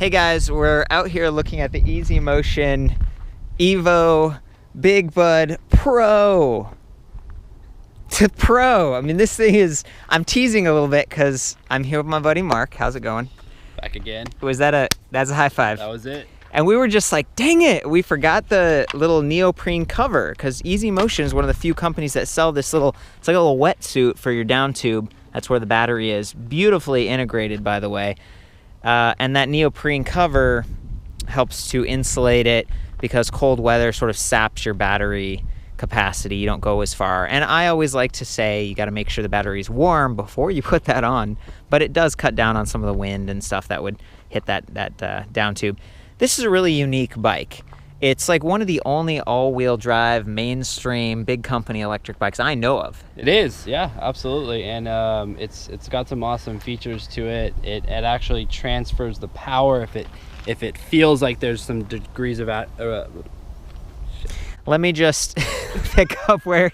Hey guys, we're out here looking at the Easy Motion Evo Big Bud Pro. Pro. I mean, this thing is, I'm teasing a little bit because I'm here with my buddy Mark. How's it going? Back again. That's a high five. That was it. And we were just like, dang it, we forgot the little neoprene cover, because Easy Motion is one of the few companies that sell this little, it's like a little wetsuit for your down tube. That's where the battery is. Beautifully integrated, by the way. And that neoprene cover helps to insulate it because cold weather sort of saps your battery capacity. You don't go as far. And I always like to say you got to make sure the battery's warm before you put that on. But it does cut down on some of the wind and stuff that would hit that down tube. This is a really unique bike. It's like one of the only all-wheel drive, mainstream, big company electric bikes I know of. It is, yeah, absolutely. And it's got some awesome features to it. It actually transfers the power if it feels like there's some degrees of Let me just pick up where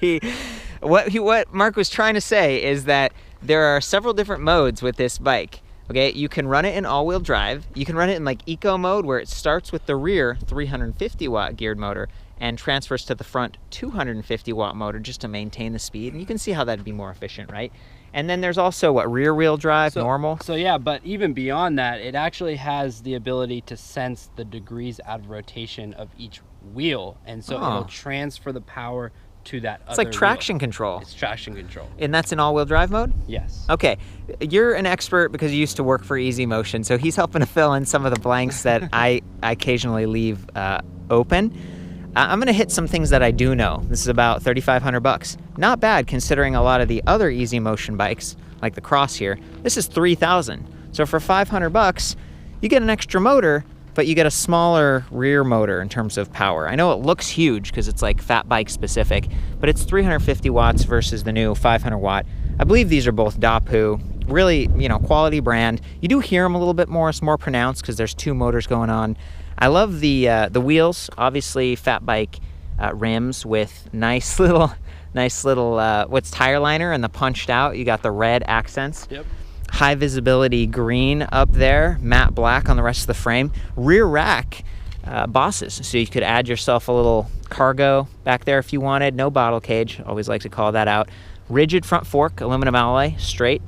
what Mark was trying to say is that there are several different modes with this bike. Okay, you can run it in all-wheel drive. You can run it in like eco mode, where it starts with the rear 350 watt geared motor and transfers to the front 250 watt motor just to maintain the speed. And you can see how that'd be more efficient, right? And then there's also what, rear wheel drive, normal. So yeah, but even beyond that, it actually has the ability to sense the degrees out of rotation of each wheel, and so it'll transfer the power to that It's like traction control. It's traction control. And that's in all-wheel drive mode? Yes. Okay, you're an expert because you used to work for Easy Motion, so he's helping to fill in some of the blanks that I occasionally leave open. I'm gonna hit some things that I do know. This is about $3,500. Not bad considering a lot of the other Easy Motion bikes, like the Cross here. This is $3,000. So for $500, you get an extra motor, but you get a smaller rear motor in terms of power. I know it looks huge because it's like fat bike specific, but it's 350 watts versus the new 500 watt. I believe these are both Dapu. Really, quality brand. You do hear them a little bit more. It's more pronounced because there's two motors going on. I love the wheels. Obviously, fat bike rims with nice little what's tire liner and the punched out. You got the red accents. Yep. High visibility green up there, matte black on the rest of the frame. Rear rack bosses, so you could add yourself a little cargo back there if you wanted. No bottle cage, always like to call that out. Rigid front fork, aluminum alloy, straight.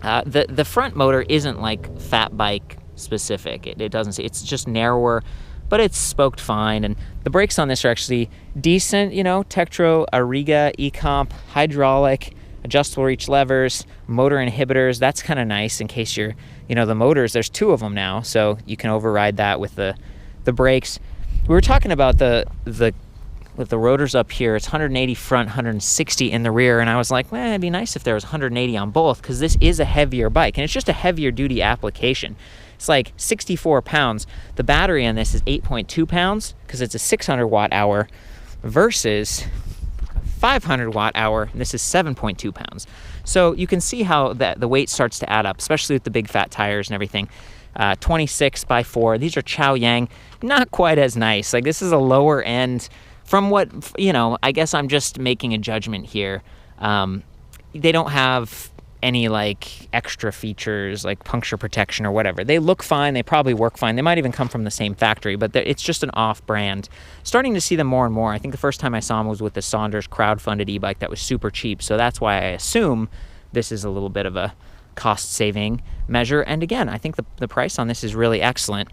The front motor isn't like fat bike specific. It doesn't say, it's just narrower, but it's spoked fine. And the brakes on this are actually decent, Tektro, Ariga, E-Comp, hydraulic, adjustable reach levers, motor inhibitors. That's kind of nice in case you're, the motors, there's two of them now, so you can override that with the brakes. We were talking about with the rotors up here, it's 180 front, 160 in the rear, and I was like, it'd be nice if there was 180 on both, because this is a heavier bike, and it's just a heavier duty application. It's like 64 pounds. The battery on this is 8.2 pounds, because it's a 600 watt hour versus 500 watt hour, and this is 7.2 pounds. So you can see how the weight starts to add up, especially with the big fat tires and everything. 26 by 4. These are Chow Yang. Not quite as nice. Like, this is a lower end from what, I guess I'm just making a judgment here. They don't have any like extra features like puncture protection or whatever. They look fine. They probably work fine. They might even come from the same factory, but it's just an off-brand. Starting to see them more and more. I think the first time I saw them was with the Saunders crowd-funded e-bike that was super cheap, so that's why I assume this is a little bit of a cost-saving measure. And again, I think the price on this is really excellent.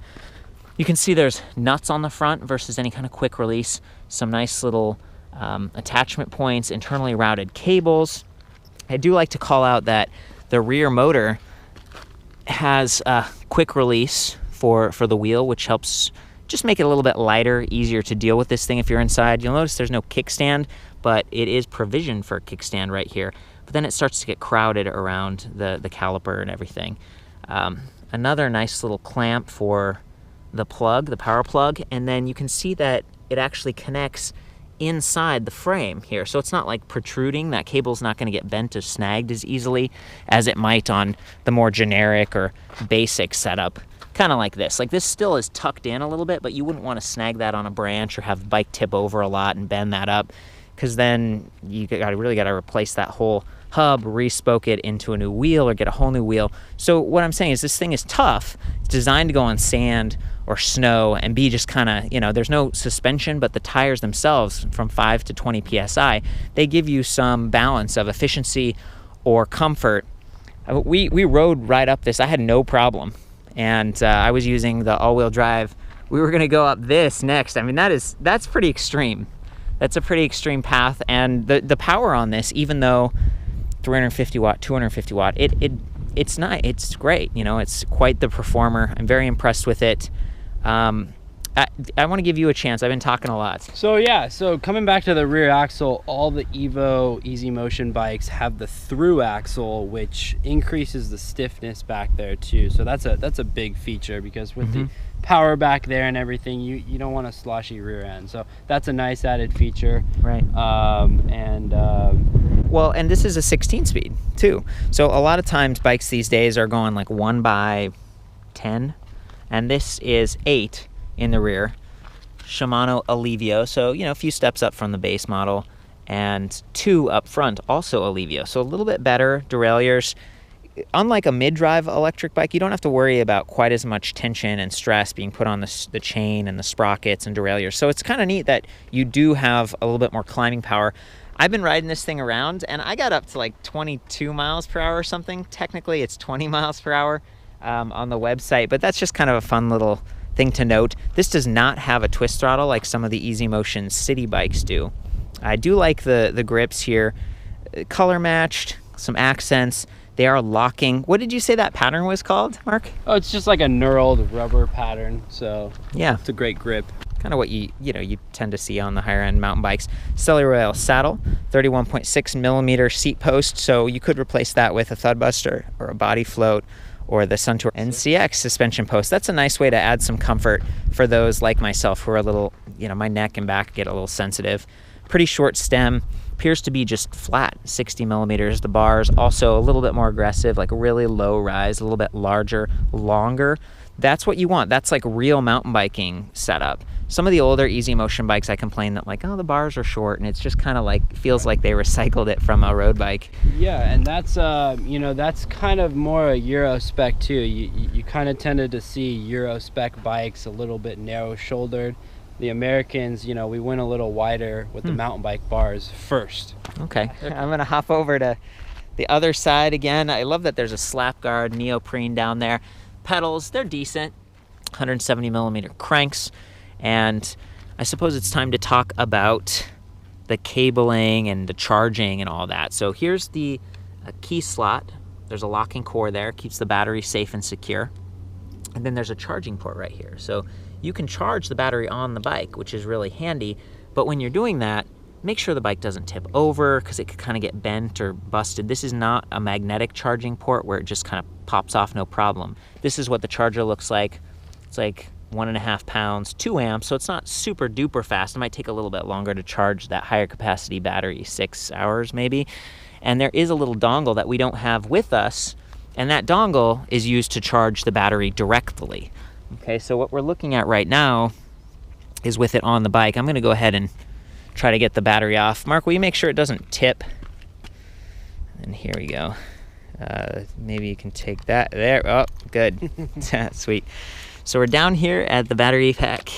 You can see there's nuts on the front versus any kind of quick release. Some nice little attachment points, internally routed cables. I do like to call out that the rear motor has a quick release for the wheel, which helps just make it a little bit lighter, easier to deal with this thing if you're inside. You'll notice there's no kickstand, but it is provisioned for a kickstand right here. But then it starts to get crowded around the caliper and everything. Another nice little clamp for the plug, the power plug, and then you can see that it actually connects inside the frame here, so it's not like protruding. That cable's not going to get bent or snagged as easily as it might on the more generic or basic setup, kind of like this. Like, this still is tucked in a little bit, but you wouldn't want to snag that on a branch or have the bike tip over a lot and bend that up, because then you really got to replace that whole hub, respoke it into a new wheel or get a whole new wheel. So what I'm saying is this thing is tough. It's designed to go on sand or snow and be just kind of, there's no suspension, but the tires themselves from 5 to 20 PSI, they give you some balance of efficiency or comfort. We rode right up this. I had no problem. And I was using the all-wheel drive. We were gonna go up this next. I mean, that's pretty extreme. That's a pretty extreme path. And the power on this, even though 350 watt, 250 watt, it's not, it's great. It's quite the performer. I'm very impressed with it. I want to give you a chance. I've been talking a lot. So yeah, so coming back to the rear axle, all the Evo Easy Motion bikes have the through axle, which increases the stiffness back there too. So that's a big feature, because with the power back there and everything, you don't want a sloshy rear end. So that's a nice added feature. Right. Well, and this is a 16 speed too. So a lot of times bikes these days are going like 1x10, and this is 8 in the rear. Shimano Alivio, so a few steps up from the base model, and 2 up front, also Alivio. So a little bit better derailleurs. Unlike a mid-drive electric bike, you don't have to worry about quite as much tension and stress being put on the chain and the sprockets and derailleurs. So it's kind of neat that you do have a little bit more climbing power. I've been riding this thing around, and I got up to like 22 miles per hour or something. Technically, it's 20 miles per hour on the website, but that's just kind of a fun little thing to note. This does not have a twist throttle like some of the Easy Motion city bikes do. I do like the grips here. Color matched, some accents. They are locking. What did you say that pattern was called, Mark? Oh, it's just like a knurled rubber pattern. So yeah, it's a great grip. Kind of what you tend to see on the higher end mountain bikes. Cellular rail saddle, 31.6 millimeter seat post. So you could replace that with a Thudbuster or a Body Float or the Suntour NCX suspension post. That's a nice way to add some comfort for those like myself who are a little, my neck and back get a little sensitive. Pretty short stem, appears to be just flat, 60 millimeters. The bars also a little bit more aggressive, like a really low rise, a little bit larger, longer. That's what you want. That's like real mountain biking setup. Some of the older Easy Motion bikes, I complain that like, oh, the bars are short, and it's just kind of like, feels like they recycled it from a road bike. Yeah, and that's, that's kind of more a Euro spec too. You kind of tended to see Euro spec bikes a little bit narrow shouldered. The Americans, we went a little wider with the mountain bike bars first. Okay, I'm gonna hop over to the other side again. I love that there's a slap guard neoprene down there. Pedals, they're decent, 170 millimeter cranks. And I suppose it's time to talk about the cabling and the charging and all that. So here's the key slot. There's a locking core there, keeps the battery safe and secure. And then there's a charging port right here. So you can charge the battery on the bike, which is really handy. But when you're doing that, make sure the bike doesn't tip over, because it could kind of get bent or busted. This is not a magnetic charging port where it just kind of pops off no problem. This is what the charger looks like. It's like 1.5 pounds, 2 amps, so it's not super duper fast. It might take a little bit longer to charge that higher capacity battery, 6 hours maybe. And there is a little dongle that we don't have with us, and that dongle is used to charge the battery directly. Okay, so what we're looking at right now is with it on the bike. I'm gonna go ahead and try to get the battery off. Mark, will you make sure it doesn't tip? And here we go. Maybe you can take that there. Oh, good. Sweet. So we're down here at the battery pack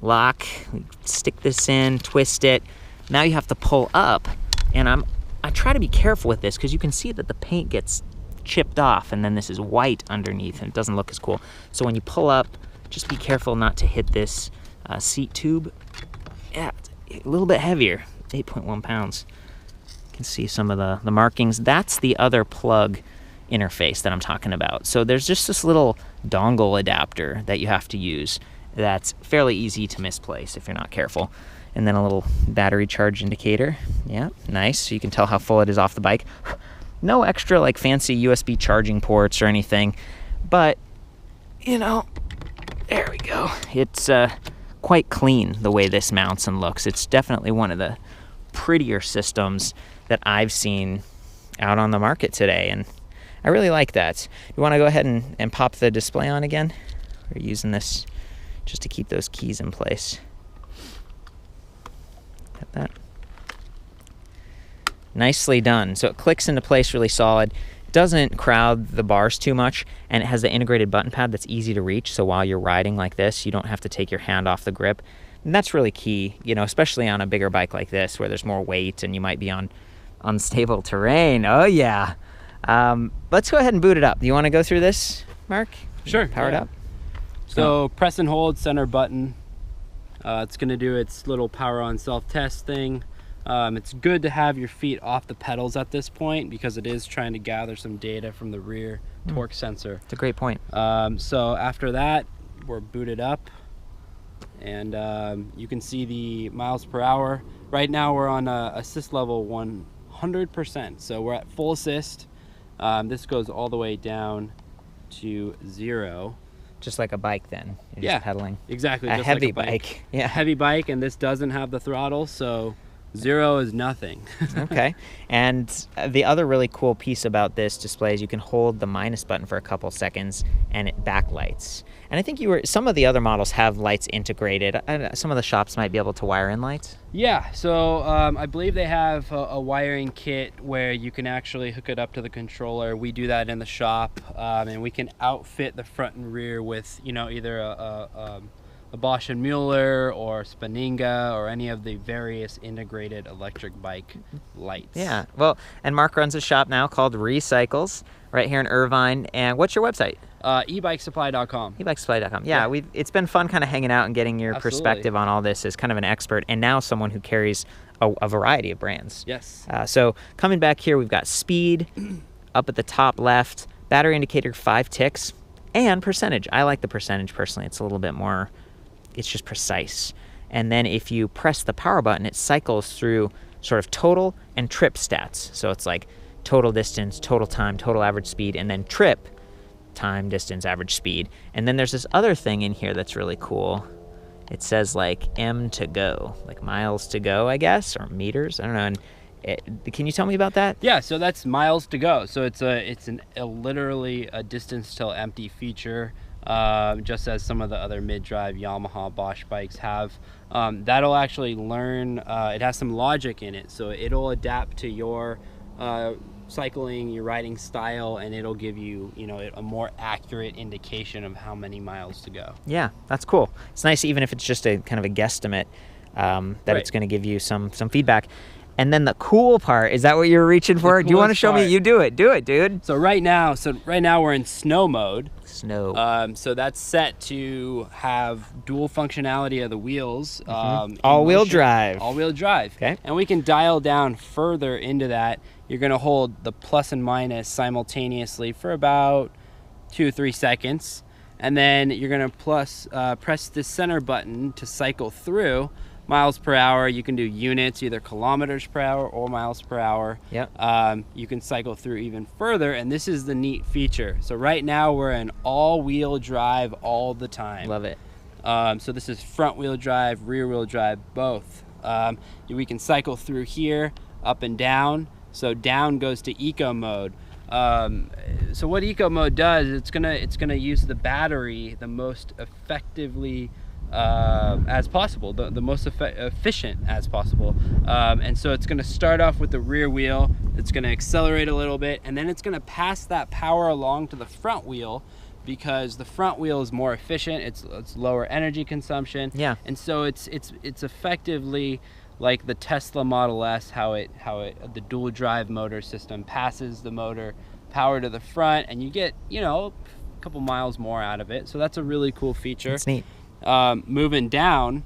lock. We stick this in, twist it. Now you have to pull up, and I try to be careful with this because you can see that the paint gets chipped off, and then this is white underneath, and it doesn't look as cool. So when you pull up, just be careful not to hit this seat tube. Yeah, a little bit heavier, 8.1 pounds. You can see some of the markings. That's the other plug interface that I'm talking about. So there's just this little dongle adapter that you have to use that's fairly easy to misplace if you're not careful. And then a little battery charge indicator. Yeah, nice. So you can tell how full it is off the bike. No extra like fancy USB charging ports or anything, but there we go. It's quite clean the way this mounts and looks. It's definitely one of the prettier systems that I've seen out on the market today, and I really like that. You want to go ahead and pop the display on again? We're using this just to keep those keys in place. Got that. Nicely done. So it clicks into place really solid. Doesn't crowd the bars too much, and it has the integrated button pad that's easy to reach, so while you're riding like this, you don't have to take your hand off the grip. And that's really key, you know, especially on a bigger bike like this where there's more weight and you might be on unstable terrain. Oh yeah. Let's go ahead and boot it up. Do you want to go through this, Mark? Sure. Power it up. So press and hold center button. It's going to do its little power on self-test thing. It's good to have your feet off the pedals at this point because it is trying to gather some data from the rear torque sensor. It's a great point. So after that, we're booted up, and you can see the miles per hour. Right now we're on assist level 100%, so we're at full assist. This goes all the way down to 0. Just like a bike then. You're Yeah, just pedaling. exactly. A just heavy like a bike. Yeah. Heavy bike, and this doesn't have the throttle, so 0 is nothing. Okay. And the other really cool piece about this display is you can hold the minus button for a couple seconds and it backlights. And I think some of the other models have lights integrated. Some of the shops might be able to wire in lights. Yeah, so I believe they have a wiring kit where you can actually hook it up to the controller. We do that in the shop, and we can outfit the front and rear with, you know, either a Bosch and Mueller or Spaninga or any of the various integrated electric bike lights. Yeah, well, and Mark runs a shop now called Recycles right here in Irvine. And what's your website? ebikesupply.com. ebikesupply.com. Yeah, it's been fun kind of hanging out and getting your perspective on all this as kind of an expert and now someone who carries a variety of brands. Yes. So coming back here, we've got speed up at the top left, battery indicator 5 ticks, and percentage. I like the percentage personally. It's a little bit more, it's just precise. And then if you press the power button, it cycles through sort of total and trip stats. So it's like total distance, total time, total average speed, and then trip, time, distance, average speed. And then there's this other thing in here that's really cool. It says like M to go, like miles to go, I guess, or meters. I don't know. And can you tell me about that? Yeah, so that's miles to go. So it's literally a distance till empty feature, just as some of the other mid-drive Yamaha Bosch bikes have. That'll actually learn, it has some logic in it, so it'll adapt to your cycling, your riding style, and it'll give you, you know, a more accurate indication of how many miles to go. Yeah, that's cool. It's nice even if it's just a kind of a guesstimate, that it's going to give you some feedback. And then the cool part, is that what you were reaching for? Do you want to show me? You do it, dude. So right now we're in snow mode. Snow. So that's set to have dual functionality of the wheels. All-wheel drive. All-wheel drive. Okay. And we can dial down further into that. You're going to hold the plus and minus simultaneously for about 2 or 3 seconds. And then you're going to press the center button to cycle through. Miles per hour, you can do units, either kilometers per hour or miles per hour. Yep. You can cycle through even further, and this is the neat feature. So right now we're in all-wheel drive all the time. Love it. So this is front-wheel drive, rear-wheel drive, both. We can cycle through here, up and down. So down goes to eco mode. So what eco mode does, it's gonna use the battery the most effectively as possible, the most efficient as possible, and so it's going to start off with the rear wheel. It's going to accelerate a little bit, and then it's going to pass that power along to the front wheel, because the front wheel is more efficient. It's lower energy consumption. Yeah. And so it's effectively like the Tesla Model S, how the dual drive motor system passes the motor power to the front, and you get, you know, a couple miles more out of it. So that's a really cool feature. It's neat. Moving down,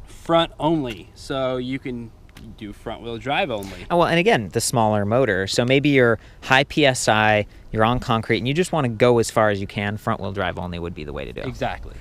front only, so you can do front wheel drive only. Oh, well, and again, the smaller motor. So maybe you're high PSI, you're on concrete, and you just want to go as far as you can. Front wheel drive only would be the way to do it. Exactly.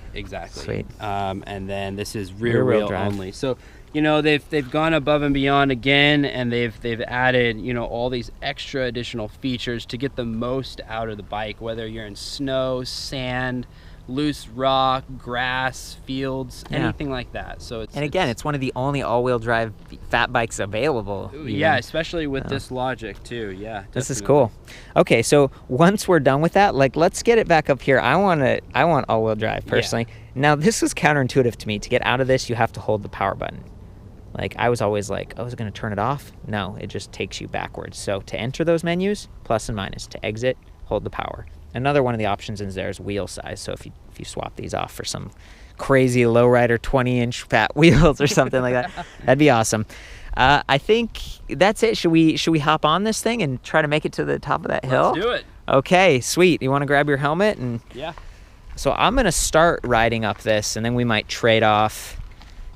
Sweet. And then this is rear wheel drive only. So, you know, they've gone above and beyond again, and they've added, you know, all these extra additional features to get the most out of the bike, whether you're in snow, sand, loose rock, grass, fields, anything like that. So it's one of the only all-wheel drive fat bikes available. Yeah, especially with this logic too. Yeah, definitely. This is cool. Okay, so once we're done with that, like, let's get it back up here. I want all-wheel drive personally. Yeah. Now this is counterintuitive to me. To get out of this, you have to hold the power button. Like I was always like, oh, is it going to turn it off? No, it just takes you backwards. So to enter those menus, plus and minus. To exit, hold the power. Another one of the options in there is wheel size. So if you swap these off for some crazy lowrider 20-inch fat wheels or something like that, that'd be awesome. I think that's it. Should we hop on this thing and try to make it to the top of that hill? Let's do it. Okay, sweet. You want to grab your helmet? And Yeah. so I'm going to start riding up this, and then we might trade off.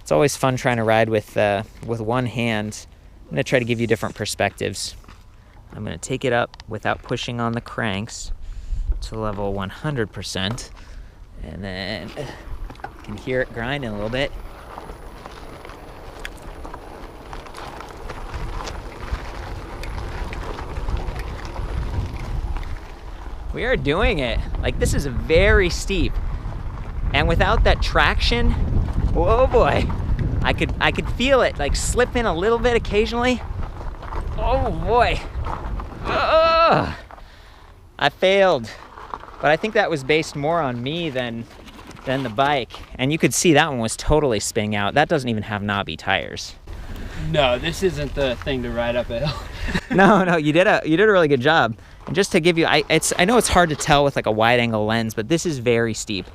It's always fun trying to ride with one hand. I'm going to try to give you different perspectives. I'm going to take it up without pushing on the cranks to level 100%. And then you can hear it grinding a little bit. We are doing it. Like, this is very steep. And without that traction, whoa boy, I could feel it like slip in a little bit occasionally. Oh boy. Ugh. I failed. But I think that was based more on me than the bike. And you could see that one was totally spinning out. That doesn't even have knobby tires. No, this isn't the thing to ride up a hill. No, you did a really good job. And just to give you, I know it's hard to tell with like a wide angle lens, but this is very steep.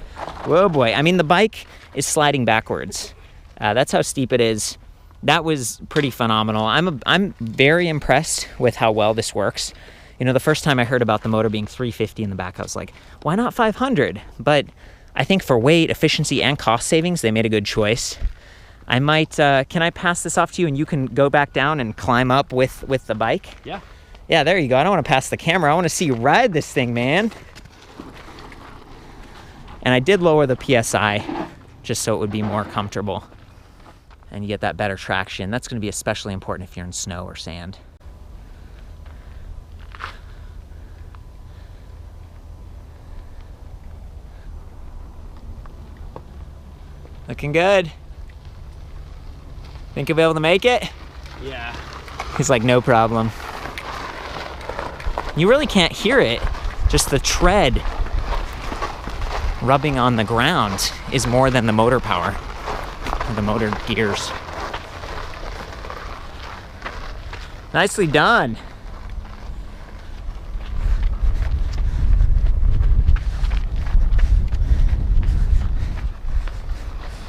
Whoa boy. I mean, the bike is sliding backwards. That's how steep it is. That was pretty phenomenal. I'm very impressed with how well this works. You know, the first time I heard about the motor being 350 in the back, I was like, why not 500? But I think for weight, efficiency, and cost savings, they made a good choice. I might, can I pass this off to you and you can go back down and climb up with the bike? Yeah. Yeah, there you go. I don't want to pass the camera. I want to see you ride this thing, man. And I did lower the PSI just so it would be more comfortable and you get that better traction. That's going to be especially important if you're in snow or sand. Looking good. Think you'll be able to make it? Yeah. He's like, no problem. You really can't hear it. Just the tread rubbing on the ground is more than the motor power, or the motor gears. Nicely done.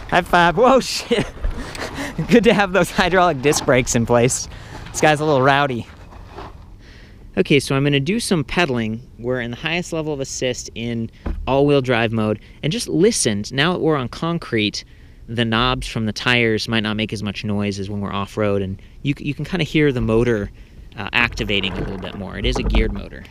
High five. Whoa, shit. Good to have those hydraulic disc brakes in place. This guy's a little rowdy. Okay, so I'm going to do some pedaling. We're in the highest level of assist in all-wheel drive mode. And just listen. Now that we're on concrete, the knobs from the tires might not make as much noise as when we're off-road. And you can kind of hear the motor activating a little bit more. It is a geared motor.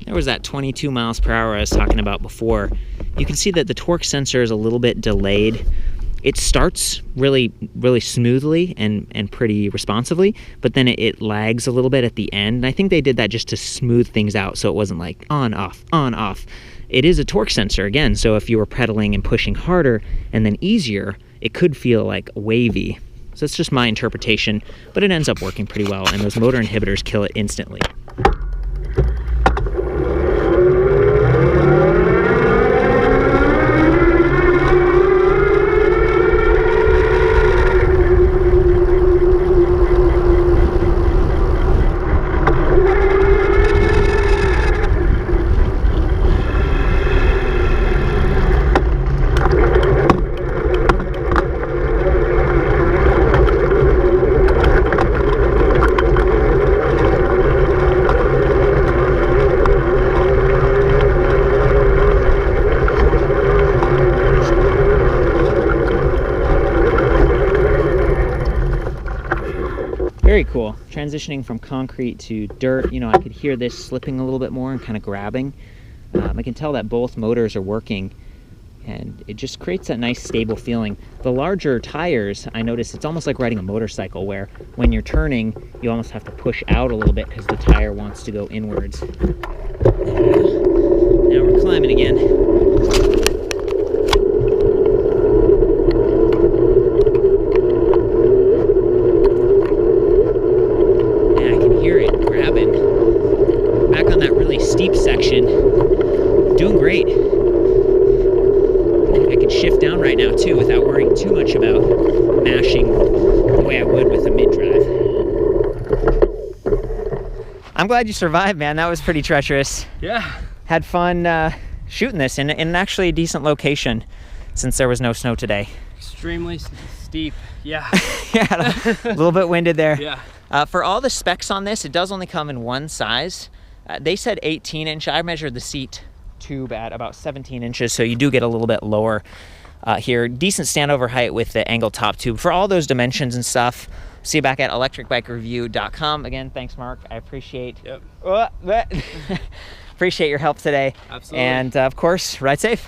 There was that 22 miles per hour I was talking about before. You can see that the torque sensor is a little bit delayed. It starts really, really smoothly and pretty responsively, but then it lags a little bit at the end. And I think they did that just to smooth things out so it wasn't like on, off, on, off. It is a torque sensor again, so if you were pedaling and pushing harder and then easier, it could feel like wavy. So it's just my interpretation, but it ends up working pretty well, and those motor inhibitors kill it instantly. Very cool. Transitioning from concrete to dirt, you know, I could hear this slipping a little bit more and kind of grabbing. I can tell that both motors are working and it just creates that nice stable feeling. The larger tires, I notice it's almost like riding a motorcycle, where when you're turning, you almost have to push out a little bit because the tire wants to go inwards. Now we're climbing again. Yeah, I can hear it grabbing. Back on that really steep section. Doing great. I can shift down right now too without worrying too much about mashing the way I would with a mid-drive. I'm glad you survived, man. That was pretty treacherous. Yeah. Had fun shooting this in an actually decent location since there was no snow today. Extremely steep. Yeah. Yeah, a little bit winded there. Yeah. For all the specs on this, it does only come in one size. They said 18-inch. I measured the seat tube at about 17 inches, so you do get a little bit lower here. Decent standover height with the angle top tube. For all those dimensions and stuff, see you back at ElectricBikeReview.com. Again, thanks, Mark. I appreciate appreciate your help today. Absolutely. And of course, ride safe.